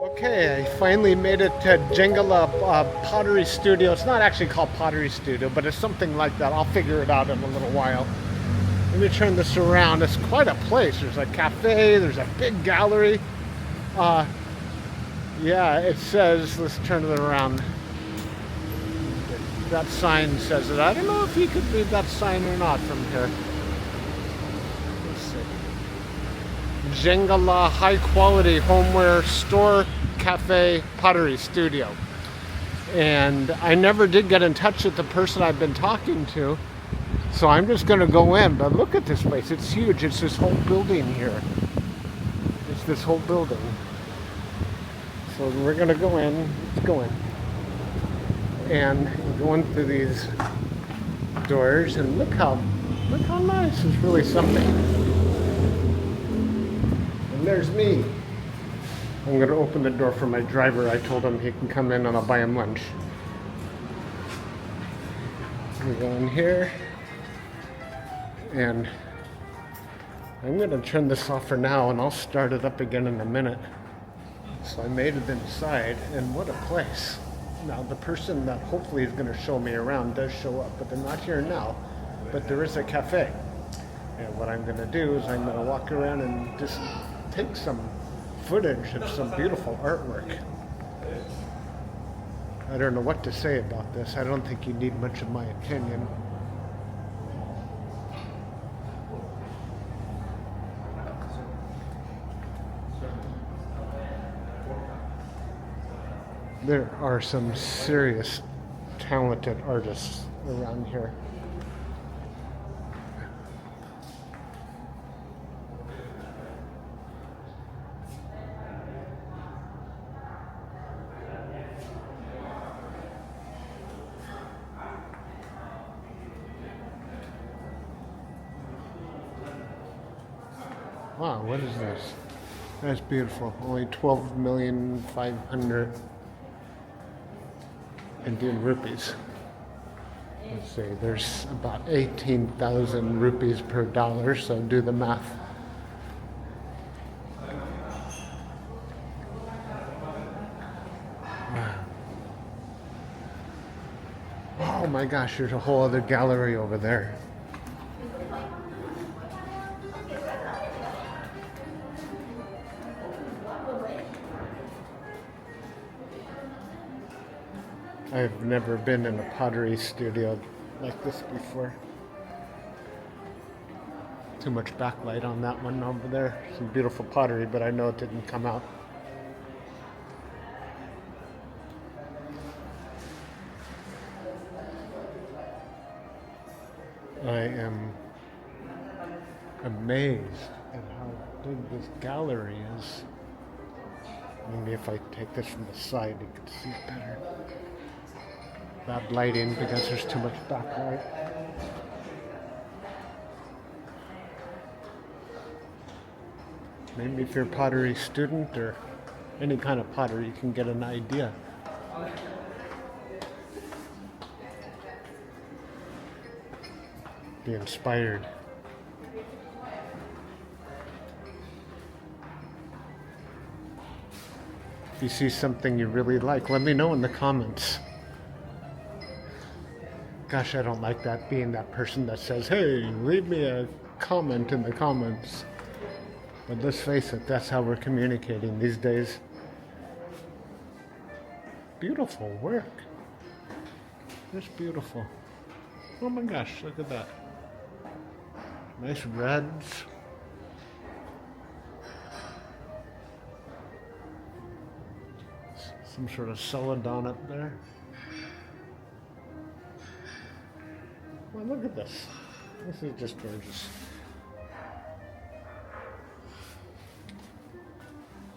Okay, I finally made it to Jenggala Pottery Studio. It's not actually called Pottery Studio, but it's something like that. I'll figure it out in a little while. Let me turn this around. It's quite a place. There's a cafe, there's a big gallery. Uh, yeah, it says, let's turn it around. That sign says it. I don't know if you could read that sign or not from here. Let's see. Jenggala High Quality Homeware Store Cafe Pottery Studio. And I never did get in touch with the person I've been talking to. So I'm just going to go in. But look at this place. It's huge. It's this whole building here. It's this whole building. So we're going to go in. Let's go in. And going through these doors, and look how nice. It's really something. And there's me. I'm going to open the door for my driver. I told him he can come in and I'll buy him lunch. We go in here, and I'm going to turn this off for now, and I'll start it up again in a minute. So I made it inside, and what a place. Now, the person that hopefully is going to show me around does show up, but they're not here now. But there is a cafe. And what I'm going to do is I'm going to walk around and just take some footage of some beautiful artwork. I don't know what to say about this. I don't think you need much of my opinion. There are some serious talented artists around here. Wow, what is this? That's beautiful. Only 12,500,000 Indian rupees. Let's see, there's about 18,000 rupees per dollar, so do the math. Wow. Oh my gosh, there's a whole other gallery over there. I've never been in a pottery studio like this before. Too much backlight on that one over there. Some beautiful pottery, but I know it didn't come out. I am amazed at how big this gallery is. Maybe if I take this from the side, you can see it better. Bad lighting because there's too much backlight. Maybe if you're a pottery student or any kind of pottery, you can get an idea. Be inspired. If you see something you really like, let me know in the comments. Gosh, I don't like that, being that person that says, hey, leave me a comment in the comments. But let's face it, that's how we're communicating these days. Beautiful work. It's beautiful. Oh my gosh, look at that. Nice reds. Some sort of celadon up there. Well, look at this. This is just gorgeous.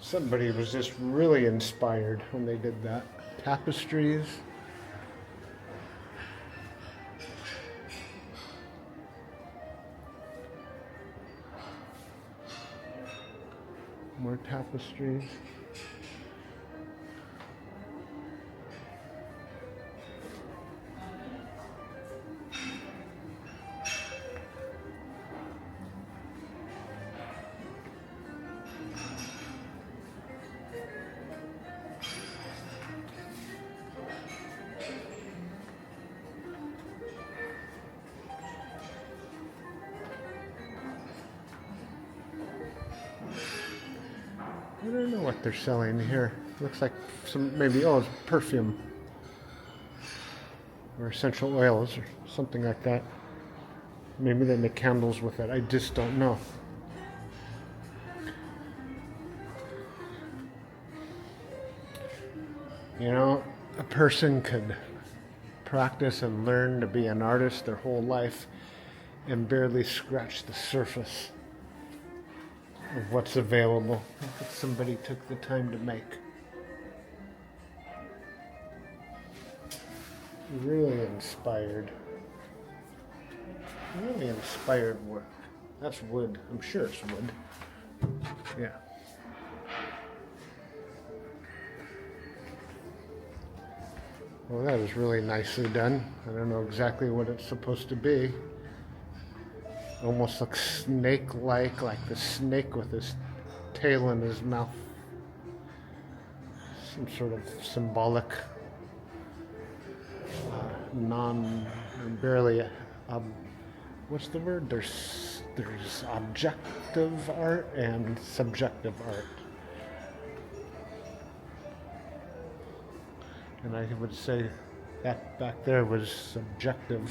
Somebody was just really inspired when they did that. Tapestries. More tapestries. I don't know what they're selling here. Looks like some, maybe, oh, it's perfume. Or essential oils or something like that. Maybe they make candles with it. I just don't know. You know, a person could practice and learn to be an artist their whole life and barely scratch the surface of what's available if somebody took the time to make. Really inspired work. That's wood. I'm sure it's wood. Yeah. Well, that is really nicely done. I don't know exactly what it's supposed to be. Almost looks snake-like, like the snake with his tail in his mouth. Some sort of symbolic, barely, what's the word? There's objective art and subjective art. And I would say that back there was subjective.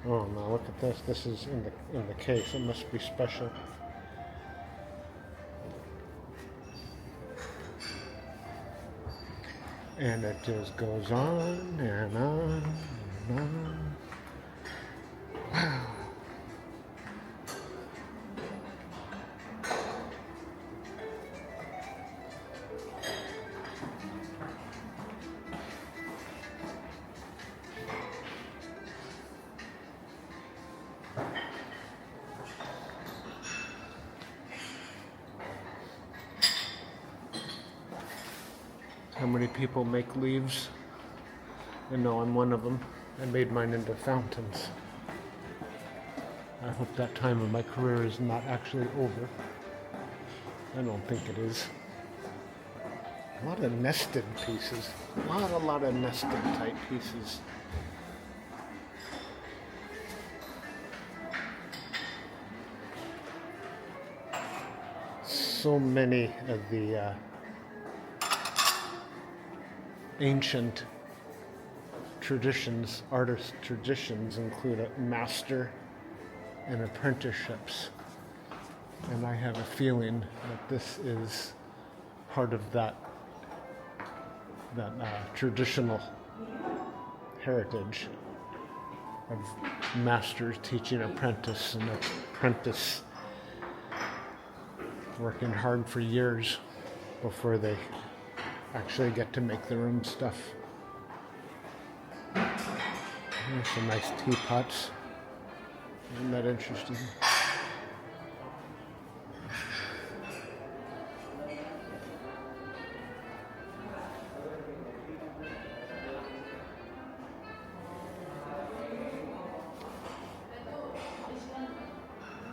Oh no, look at this. This is in the case. It must be special. And it just goes on and on and on. Wow. How many people make leaves? I know I'm one of them. I made mine into fountains. I hope that time of my career is not actually over. I don't think it is. A lot of nested pieces. A lot of nested type pieces. So many of the ancient traditions, artist traditions, include a master and apprenticeships. And I have a feeling that this is part of that traditional heritage of masters teaching apprentice and apprentice working hard for years before they actually get to make their own stuff. There's some nice teapots. Isn't that interesting?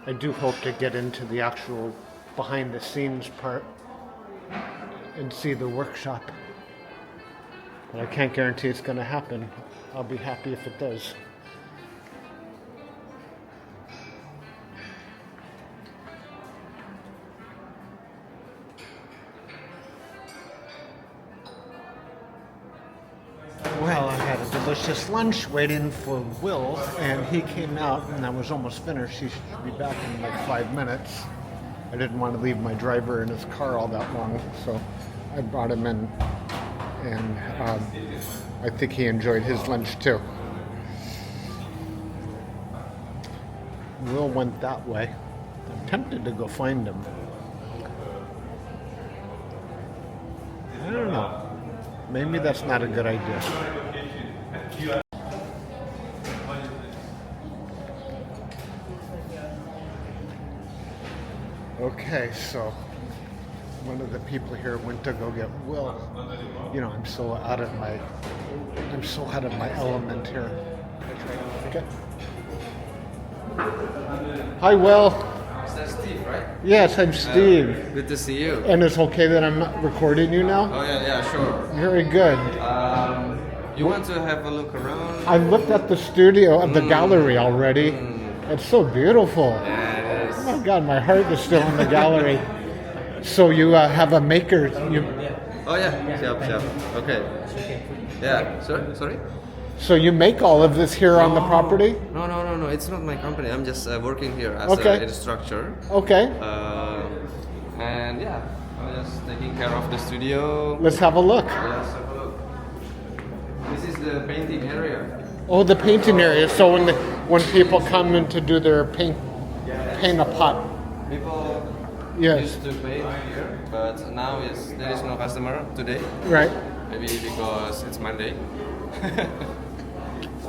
I do hope to get into the actual behind the scenes part and see the workshop. But I can't guarantee it's going to happen. I'll be happy if it does. Well, I had a delicious lunch waiting for Will, and he came out and I was almost finished. He should be back in like 5 minutes. I didn't want to leave my driver in his car all that long, so I brought him in, and I think he enjoyed his lunch too. Will went that way. I'm tempted to go find him. I don't know. Maybe that's not a good idea. Okay, so one of the people here went to go get Will. You know, I'm so out of my element here. Okay. Hi, Will. Is that Steve, right? Yes, I'm Steve. Good to see you. And it's okay that I'm not recording you now? Oh yeah, sure. Very good. You want to have a look around? I looked at the studio of the gallery already. It's so beautiful. Yeah, it is. Oh my God, my heart is still in the gallery. So you have a maker. You, Oh yeah, siap. Okay. Yeah, sorry? so you make all of this here on the property? No. It's not my company. I'm just working here as Okay. an instructor. Okay. And yeah, I'm just taking care of the studio. Let's have a look. Let's have a look. This is the painting area. Oh, the painting area. So when people come in to do their paint a pot. People Yes. used to paint here, but now there is no customer today. Right. Maybe because it's Monday.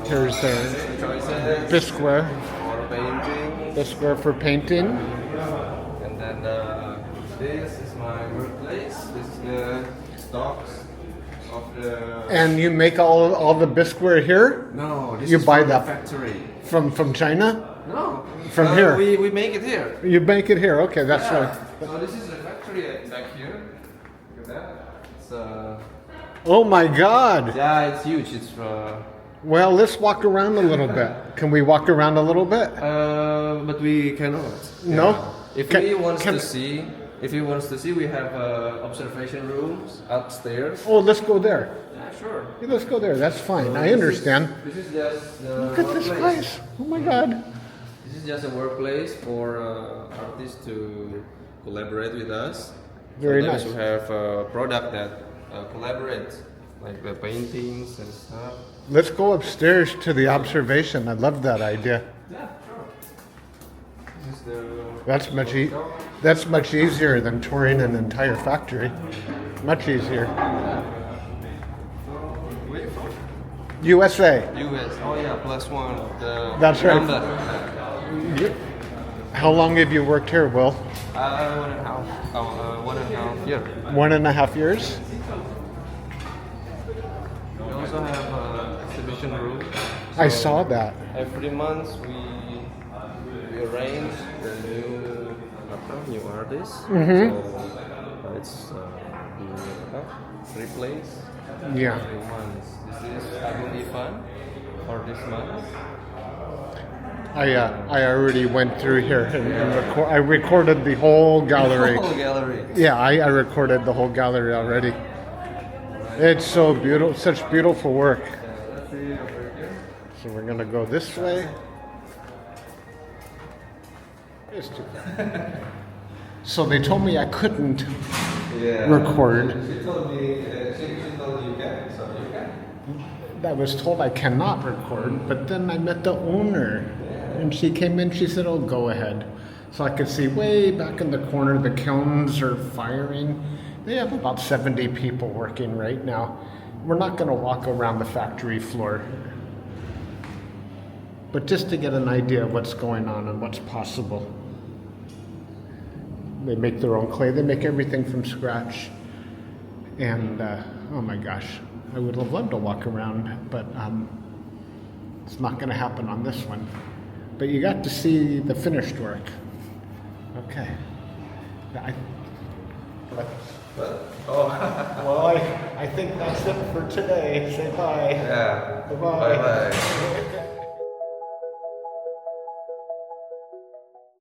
Here's the Choices bisqueware. for painting. Bisqueware for painting. And then this is my workplace. This is the stocks of the. And you make all the bisqueware here No, this You is buy from the that factory. from China? No, From here. We make it here. You make it here. Okay, that's Yeah. right. So this is the factory back here. Look at that. It's Oh my God. yeah, it's huge. It's Well, let's walk around a little bit. Can we walk around a little bit? but we cannot. No? If Can- he wants can- to see, we have observation rooms upstairs. Oh, let's go there. Yeah, sure. Yeah, let's go there. That's fine. I understand. This is just the Look at this workplace. place. Oh my God. This is just a workplace for artists to collaborate with us. Very Sometimes nice. we have a product that collaborates, like the paintings and stuff. Let's go upstairs to the observation. I love that idea. Yeah, sure. This is the That's much easier than touring an entire factory. Much easier. Where you from? USA. US. Oh yeah, +1. That's right. number. How long have you worked here, Will? 1.5. 1.5 year. 1.5 years? We also have exhibition room. I So saw that. Every month we arrange the new artists. Mhm. So it's three plays. Yeah. Every month. This is Agung Ivan for this month. I already went through here and I recorded the whole gallery. Whole gallery. Yeah, I recorded the whole gallery already. It's so beautiful, such beautiful work. Let's see over here. So we're gonna go this way. It's too So they told me I couldn't Yeah. record. She told me. She told you can. So you can. I was told I cannot record, but then I met the owner and she came in, she said, oh, go ahead. So I could see way back in the corner, the kilns are firing. They have about 70 people working right now. We're not gonna walk around the factory floor, but just to get an idea of what's going on and what's possible. They make their own clay, they make everything from scratch. And oh my gosh, I would have loved to walk around, but it's not going to happen on this one. But you got to see the finished work. Okay. Well, I think that's it for today. Say bye. Yeah. Bye-bye. Bye bye.